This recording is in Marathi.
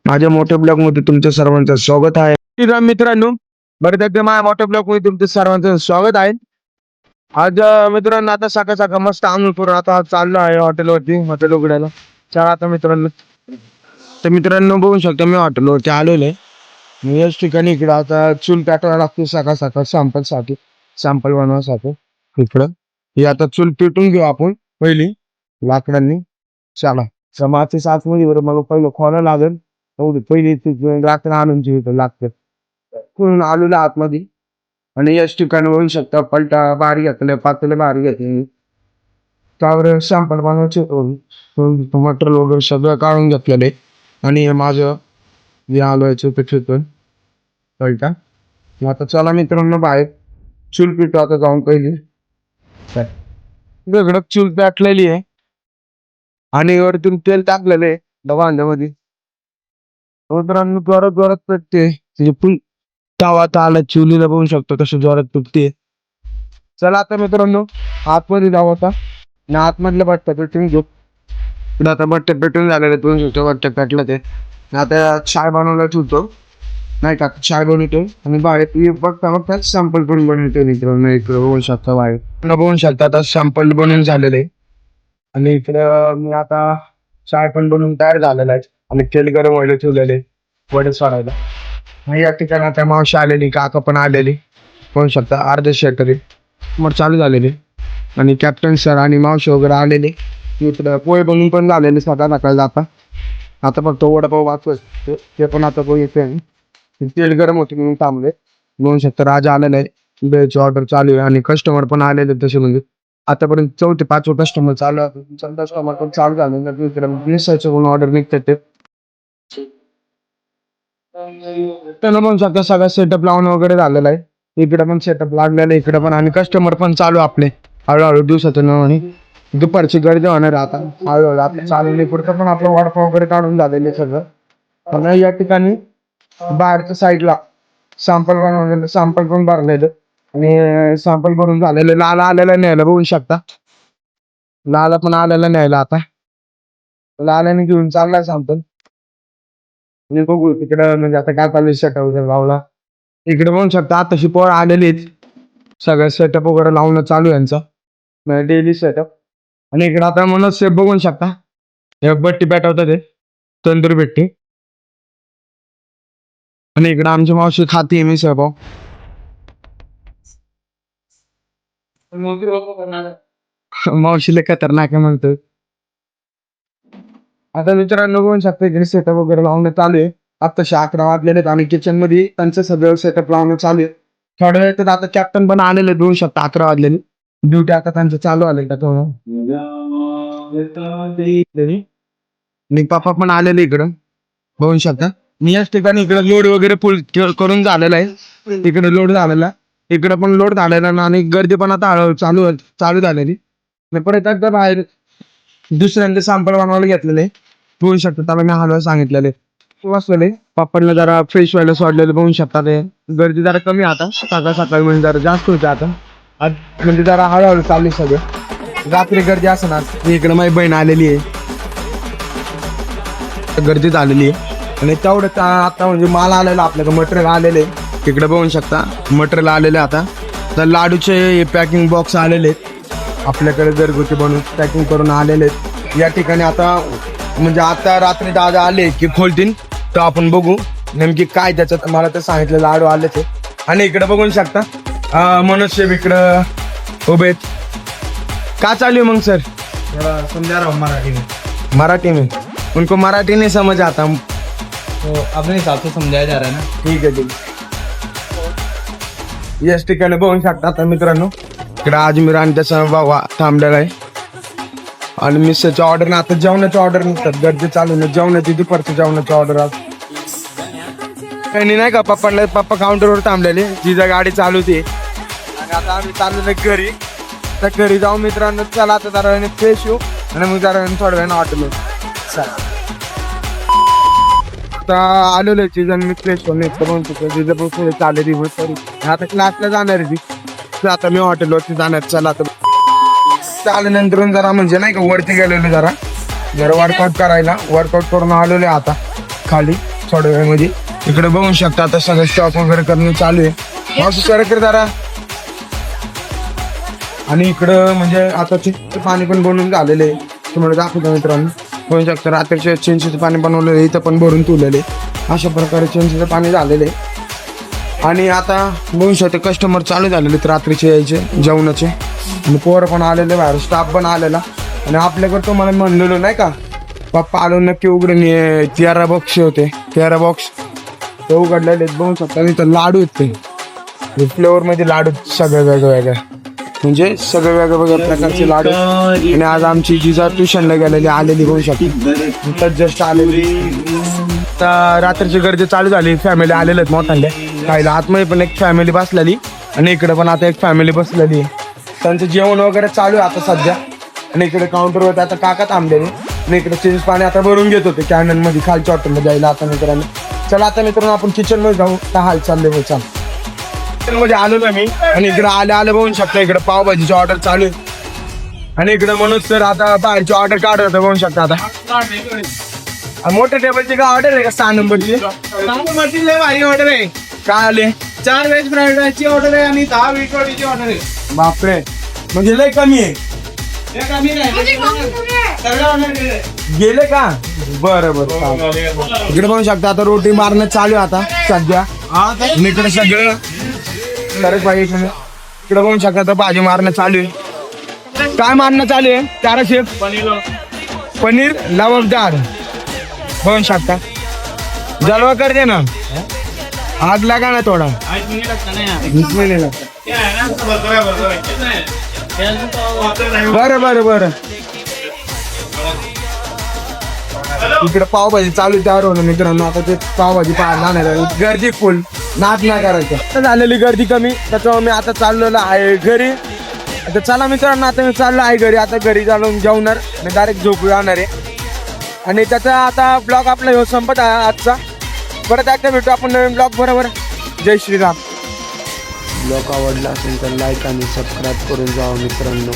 माझ्या मोठ्या ब्लॉग मध्ये तुमच्या सर्वांचं स्वागत आहे. मित्रांनो, बरं एकदा माझ्या मोठ्या ब्लॉग मध्ये तुमचं सर्वांचं स्वागत आहे. आज मित्रांनो आता सकाळ सकाळ मस्त आंघोळ करून आता चाललो आहे हॉटेल उघडायला. चला आता मित्रांनो, तर मित्रांनो बघू शकता मी हॉटेलवरती आलेलो आहे. मी याच ठिकाणी इकडे आता चूल पेटवायला लागते सकाळ सकाळ सॅम्पल बनवायसाठी. इकडं ही आता चूल पेटून घेऊ आपण पहिली लाकडांनी. चला समाजच्या साथ मध्ये बरं मग पहिलं खोला लागेल. पहिली लाकडं आणून लागतं म्हणून आलेलं आतमध्ये. आणि याच ठिकाणी होऊ शकता पलटा बारी घेतले पातळी बारी घेतली त्यावर सॅम्पल बनवायचे मटेरियल वगैरे सगळं काढून घेतलेले. आणि हे माझं जे आलोयचं पेक्षातून पलटा. मग आता चला मित्रांनो बाहेर चूल पिटू आता जाऊन पहिली. वेगळं चूल पेटलेली आहे आणि वरतून तेल टाकलेलं आहे डबांमध्ये. मित्रांनो जोरात जोरात पेटते म्हणजे फुल तवा आला चुलीला बघू शकतो तसं जोरात तुटते. चला आता मित्रांनो आतमध्ये जाऊ आता आणि आतमधल्या बट्ट्या पेटून घेऊ. पुढे आता बट्ट्या पेटून झालेले बघू शकतो. बट्ट्या पेटलं ते आता चाय बनवला ठेवतो नाही का चाय बनवतो आणि बाहेर बघता सॅम्पल पण बनवतो मित्रांनो. इकडे बघू शकता बाहेर बघू शकता आता सॅम्पल बनवून झालेले आणि इकडे मी आता चाय पण बनवून तयार झालेला आहे आणि तेल गरम व्हायला ठेवलेले वडे सोडायला. या ठिकाणी आता मावशी आलेली काका पण आलेली होऊ शकता अर्धे शेटरी मग चालू झालेली आणि कॅप्टन सर आणि मावशी वगैरे आलेले. इकडं पोहे बनवून पण झालेले सकाळ जाता. आता फक्त वडापाव वाचतोय ते पण आता पोहे येते तेल गरम होते म्हणून थांबले. होऊ शकता राजा आलेला आहे बेलची ऑर्डर चालू आहे आणि कस्टमर पण आलेले तसे म्हणजे आतापर्यंत 4 ते 5 कस्टमर चालू आहे. कस्टमर पण चालू झाले ऑर्डर निघतात ते त्यांना पण शकता सगळं सेटअप लावून वगैरे झालेलं आहे. इकडे पण सेटअप लागलेलं आहे इकडे पण आणि कस्टमर पण चालू आपले हळूहळू दिवसातून आणि दुपारची गर्दी होणार आता हळूहळू आपलं चालू पुढचं पण आपलं वडापाव वगैरे काढून झालेले सगळं. पण या ठिकाणी बाहेरच्या साईडला सॅम्पल पण भरलेलं आणि सॅम्पल भरून झालेलं लाला आलेला न्यायला बघू शकता. लाला पण आलेला न्यायला आता लाल्याने घेऊन चाललाय सॅम्पल. बघू तिकडे म्हणजे आता काय चालू सेटअप वगैरे लावला. इकडे बघू शकता आताशी पोर आलेलीच सगळं सेटअप वगैरे लावणं चालू यांचं डेली सेटअप. आणि इकडे आता म्हणून सेफ बघू शकता हे बट्टी पेटवतात ते तंदूर भेट्टी. आणि इकडे आमची मावशी खाती मी स्वयंपाक मावशीला खतरनाक आहे म्हणतो. आता मित्रांनो बघू शकता इकडे सेटअप वगैरे लावणं चालू आहे. आत्ताशे 11 वाजलेले आणि किचन मध्ये त्यांचं सगळं सेटअप लावणं चालू आहे. थोड्या वेळ तर आता कॅप्टन पण आलेले बघू शकता 11 वाजलेली ड्युटी आता त्यांचं चालू आले का थोडं. आणि पप्पा पण आलेले इकडं बघू शकता. मी याच ठिकाणी इकडे लोड वगैरे फुल करून झालेला आहे. इकडे लोड झालेला इकडे पण लोड झालेला आणि गर्दी पण आता हळूहळू चालू झालेली. परत एकदा बाहेर दुसऱ्यांचे सॅम्पल बनवायला घेतलेले बघू शकता. त्याला मी हलवायला सांगितलेले बसलेले पप्पांना जरा फ्रेश व्हायला सोडलेलं बघू शकता. ते गर्दी जरा कमी आता सकाळ म्हणजे जरा जास्त होते आता आज म्हणजे जरा हळूहळू चालली सगळं. रात्री गर्दी असणार इकडे माझी बहीण आलेली आहे गर्दी झालेली आहे आणि तेवढं आता म्हणजे माल आलेला आपल्याकडे मटेरियल आलेले तिकडे बघू शकता. मटेरियल आलेले आता तर लाडूचे पॅकिंग बॉक्स आलेले आपल्याकडे घरगुती बनवून पॅकिंग करून आलेले या ठिकाणी. आता म्हणजे आता रात्री दादा आले की खोलतील तर आपण बघू नेमकी काय त्याच्यात. मला तर सांगितलं लाडू आले ते. आणि इकडे बघू शकता मनुष्य इकडं उभे का चालू आहे मग सर समझा रहा हूँ मराठी में उनको मराठी नहीं समझ आता तो अपने हिसाब से समझाया जा रहा है ना. ठीक आहे याच ठिकाणी बघू शकता. आता मित्रांनो इकडे अजमेर आणि त्याचा बाबा थांबलेला आहे आणि मिसच्या ऑर्डर आता जेवणाची ऑर्डर निघतात गर्दी चालू नाही जेवणाची दुपारची जेवणाची ऑर्डर आज काही नाही का. पप्पा काउंटरवर थांबलेले जिजा गाडी चालू होती आणि आता आम्ही चाललेलो घरी. तर घरी जाऊ मित्रांनो. चला आता जरा वेळाने फ्रेश येऊ आणि मग जरा थोड्या वेळाने हॉटेल आता आलेलो आहे जिजा मी फ्रेश होऊन जिजा पण चाललेली आता क्लासला जाणार आहे ती. आता मी हॉटेलवरती जाणार. चला आता आल्यानंतर जरा म्हणजे नाही का वरती गेलेलो जरा वर्कआउट करायला. वर्कआउट करून आलेलो आता खाली थोड्या वेळामध्ये. इकडे बघू शकता आता सगळं स्टॉक वगैरे करणं चालू आहे. मावशी सर जरा. आणि इकडं म्हणजे आता चिंचेचं पाणी पण बनवून झालेलं आहे, तुम्हाला दाखवतो मित्रांनो. बघू शकता रात्रीचे चिंचेचं पाणी बनवलेलं आहे, इथं पण भरून ठेवलेले. अशा प्रकारे चिंचेचं पाणी झालेलं आहे. आणि आता बघू शकता कस्टमर चालू झालेले आहेत रात्रीचे यायचे जेवणाचे. आणि पोरं पण आलेले, बाहेर स्टाफ पण आलेला. आणि आपल्याकडे तो मला म्हणलेलो नाही का, पप्पा आलो नक्की उघडून ये. 13 बॉक्स होते, 13 बॉक्स ते उघडलेले आहेत. बघू शकता इथं लाडू आहेत, ते फ्लेवरमध्ये लाडू सगळं वेगळ्या म्हणजे सगळं वेगळ्या प्रकारचे लाडू. आणि आज आमची जिजा ट्युशनला गेलेली आलेली बघू शकता, जस्ट आलेली. आता रात्रीची गर्दी चालू झाली, फॅमिली आलेले आहेत मोठ्याने खायला. आतमध्ये पण एक फॅमिली बसलेली आणि इकडे पण आता एक फॅमिली बसलेली. त्यांचं जेवण वगैरे चालू आहे आता सध्या. आणि इकडे काउंटरवरती आता काका थांबलेले. आणि इकडे चिंच पाणी आता भरून घेत होते कॅनन मध्ये खालच्या हॉटेलमध्ये जायला. आता मित्रांनो चला आता मित्रांनो आपण किचन मध्ये जाऊ. काय हाल चालले बघ, चाल किचन मध्ये आलो ना मी. आणि इकडे आले बघू शकता इकडे पावभाजीची ऑर्डर चालू आहे. आणि इकडे म्हणून तर आता बाहेरची ऑर्डर काढत होतं बघू शकता. आता मोठ्या टेबलची काय ऑर्डर आहे का 6 नंबरची? 6 नंबरची लय भारी ऑर्डर आहे. काय आले? 4 व्हेज फ्राईड राईसची ऑर्डर आहे आणि 10 व्हेज कढीची ऑर्डर आहे. बापरे, म्हणजे लय कमी आहे. हे कमी नाही, सगळं ऑर्डर केलंय. गेले का? बरं इकडे बघू शकता आता रोटी मारणं चालू आहे आता सध्या. आणि इकडे सगळं खरंच पाहिजे. इकडे बघू शकता आता भाजी मारणं चालू आहे. काय मारणं चालू आहे? 4 शेफ पनीर लवंगदार बघू शकता. जलवा करते ना, आग लागा ना थोडा. बरं इकडे पावभाजी चालू त्यावर होणं मित्रांनो. आता ते पावभाजी पाहायला नाही, गर्दी फुल, नाच नाही करायचं. झालेली गर्दी कमी, त्याच्यामुळे मी आता चाललेलो आहे घरी. आता चला मित्रांनो, आता मी चाललो आहे घरी. आता घरी जाऊन जेवणार आणि डायरेक्ट झोपू जाणार आहे. आणि त्याचा आता ब्लॉग आपला ह्यो संपत आहे आजचा. परत एकदा भेटू आपण नवीन ब्लॉग बरोबर. जय श्रीराम. ब्लॉग आवडला असेल तर लाईक आणि सबस्क्राईब करून जावा मित्रांनो.